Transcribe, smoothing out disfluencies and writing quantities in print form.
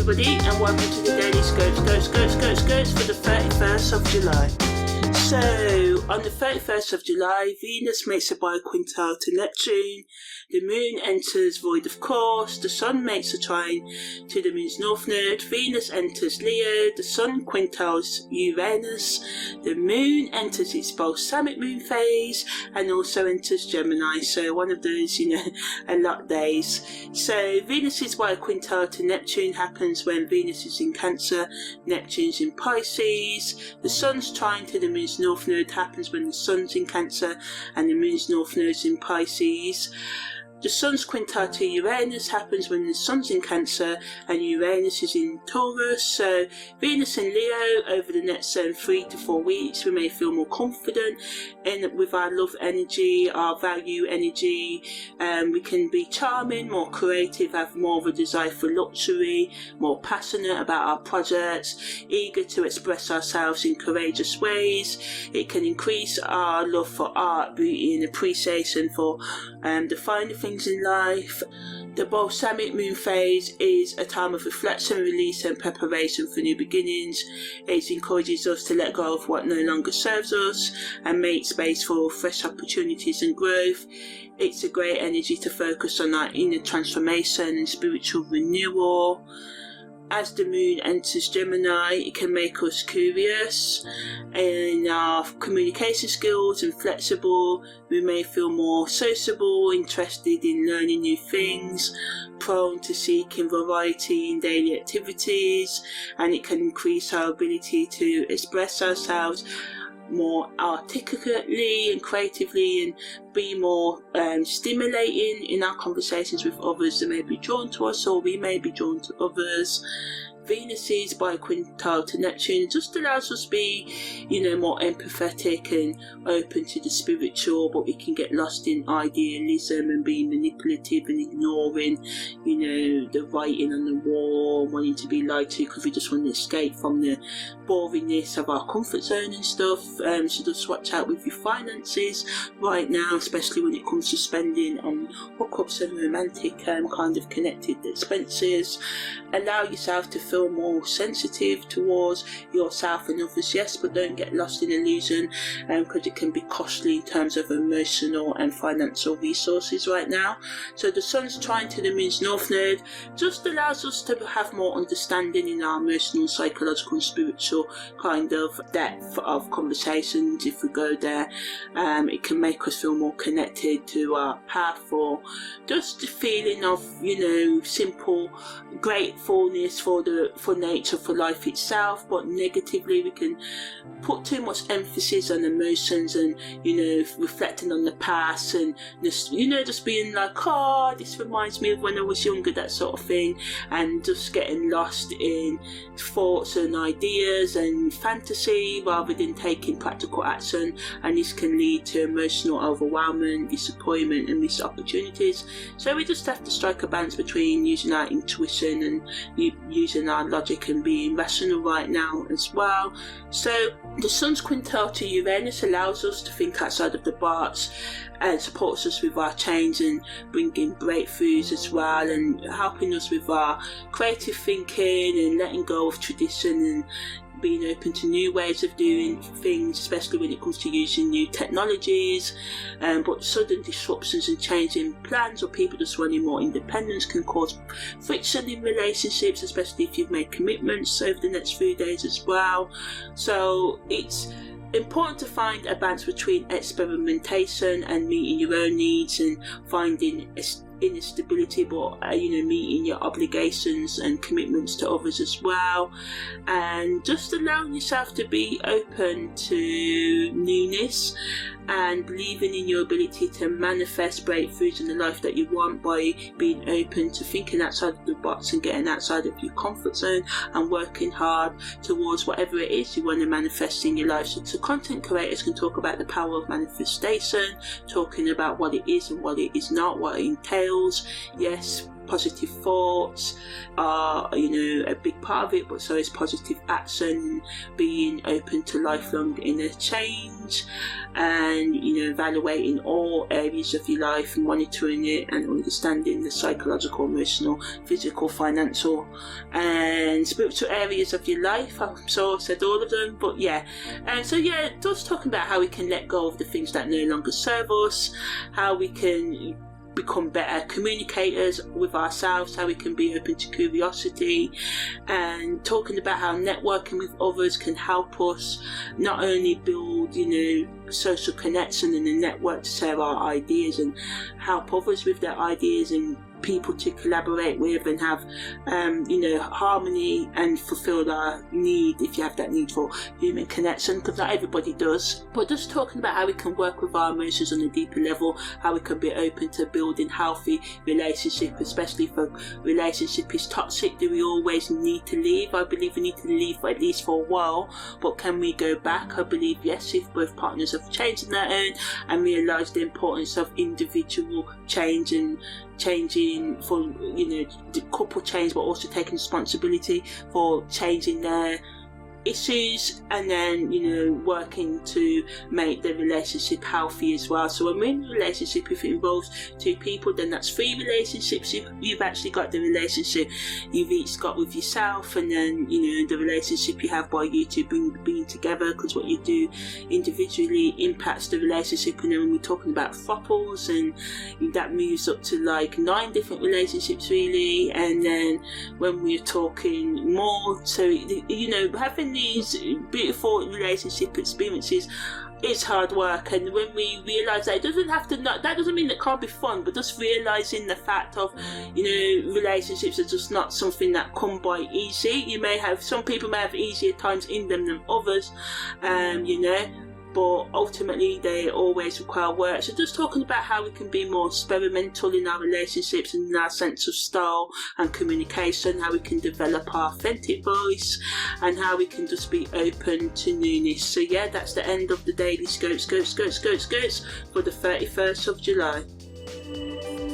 everybody, and welcome to the Daily Scopes for the 31st of July. So, on the 31st of July, Venus makes a biquintile to Neptune, the Moon enters void of course, the Sun makes a trine to the Moon's north node, Venus enters Leo, the Sun quintiles Uranus, the Moon enters its balsamic moon phase, and also enters Gemini, so one of those, a lot days. So, Venus's biquintile to Neptune happens when Venus is in Cancer, Neptune's in Pisces, the Sun's trine to the Moon's north node happens when the Sun's in Cancer and the Moon's north node is in Pisces. The Sun's quintile to Uranus happens when the Sun's in Cancer and Uranus is in Taurus. So Venus and Leo, over the next 3 to 4 weeks, we may feel more confident with our love energy, our value energy. We can be charming, more creative, have more of a desire for luxury, more passionate about our projects, eager to express ourselves in courageous ways. It can increase our love for art, beauty and appreciation for the finer things in life. The balsamic moon phase is a time of reflection, release and preparation for new beginnings. It encourages us to let go of what no longer serves us and make space for fresh opportunities and growth. It's a great energy to focus on our inner transformation and spiritual renewal. As the Moon enters Gemini, it can make us curious in our communication skills and flexible. We may feel more sociable, interested in learning new things, prone to seeking variety in daily activities, and it can increase our ability to express ourselves more articulately and creatively and be more stimulating in our conversations with others that may be drawn to us or we may be drawn to others. Venus's biquintile to Neptune just allows us to be, more empathetic and open to the spiritual, but we can get lost in idealism and being manipulative and ignoring, the writing on the wall, wanting to be lied to because we just want to escape from the boringness of our comfort zone and stuff. So just watch out with your finances right now, especially when it comes to spending on hookups and romantic kind of connected expenses. Allow yourself to feel more sensitive towards yourself and others, yes, but don't get lost in illusion because it can be costly in terms of emotional and financial resources right now. So the Sun's trine to the Moon's north node just allows us to have more understanding in our emotional, psychological and spiritual kind of depth of conversations. If we go there, it can make us feel more connected to our path, or just the feeling of simple gratefulness for nature, for life itself. But negatively, we can put too much emphasis on emotions and reflecting on the past and just being like, oh, this reminds me of when I was younger, that sort of thing, and just getting lost in thoughts and ideas and fantasy rather than taking practical action, and this can lead to emotional overwhelmment, disappointment and missed opportunities. So we just have to strike a balance between using our intuition and using our logic and being rational right now as well. So the Sun's quintile to Uranus allows us to think outside of the box and supports us with our change and bringing breakthroughs as well, and helping us with our creative thinking and letting go of tradition and being open to new ways of doing things, especially when it comes to using new technologies. But sudden disruptions and changing plans, or people just wanting more independence, can cause friction in relationships, especially if you've made commitments over the next few days as well. So it's important to find a balance between experimentation and meeting your own needs and finding inner stability, but meeting your obligations and commitments to others as well, and just allowing yourself to be open to newness and believing in your ability to manifest breakthroughs in the life that you want by being open to thinking outside of the box and getting outside of your comfort zone and working hard towards whatever it is you want to manifest in your life. So content creators can talk about the power of manifestation, talking about what it is and what it is not, what it entails. Yes, positive thoughts are, a big part of it, but so is positive action, being open to lifelong inner change, and evaluating all areas of your life and monitoring it and understanding the psychological, emotional, physical, financial and spiritual areas of your life. I'm sure I said all of them, but just talking about how we can let go of the things that no longer serve us, how we can become better communicators with ourselves, how we can be open to curiosity, and talking about how networking with others can help us not only build social connection and a network to share our ideas and help others with their ideas and people to collaborate with and have harmony and fulfill our need, if you have that need for human connection, because not everybody does. But just talking about how we can work with our emotions on a deeper level, how we can be open to building healthy relationship, especially if a relationship is toxic. Do we always need to leave? I believe we need to leave at least for a while, but can we go back? I believe yes, if both partners have changed on their own and realise the importance of individual change and changing for the couple change, but also taking responsibility for changing their issues, and then working to make the relationship healthy as well. So when we're in a relationship, if it involves two people, then that's 3 relationships. You've actually got the relationship you've each got with yourself, and then the relationship you have by you two being together, because what you do individually impacts the relationship. And then when we're talking about thruples, and that moves up to like 9 different relationships really. And then when we're talking more, so having these beautiful relationship experiences, it's hard work. And when we realise that, that doesn't mean it can't be fun, but just realising the fact of relationships are just not something that come by easy. Some people may have easier times in them than others, but ultimately they always require work. So just talking about how we can be more experimental in our relationships and in our sense of style and communication, how we can develop our authentic voice, and how we can just be open to newness. So that's the end of the daily scopes for the 31st of July.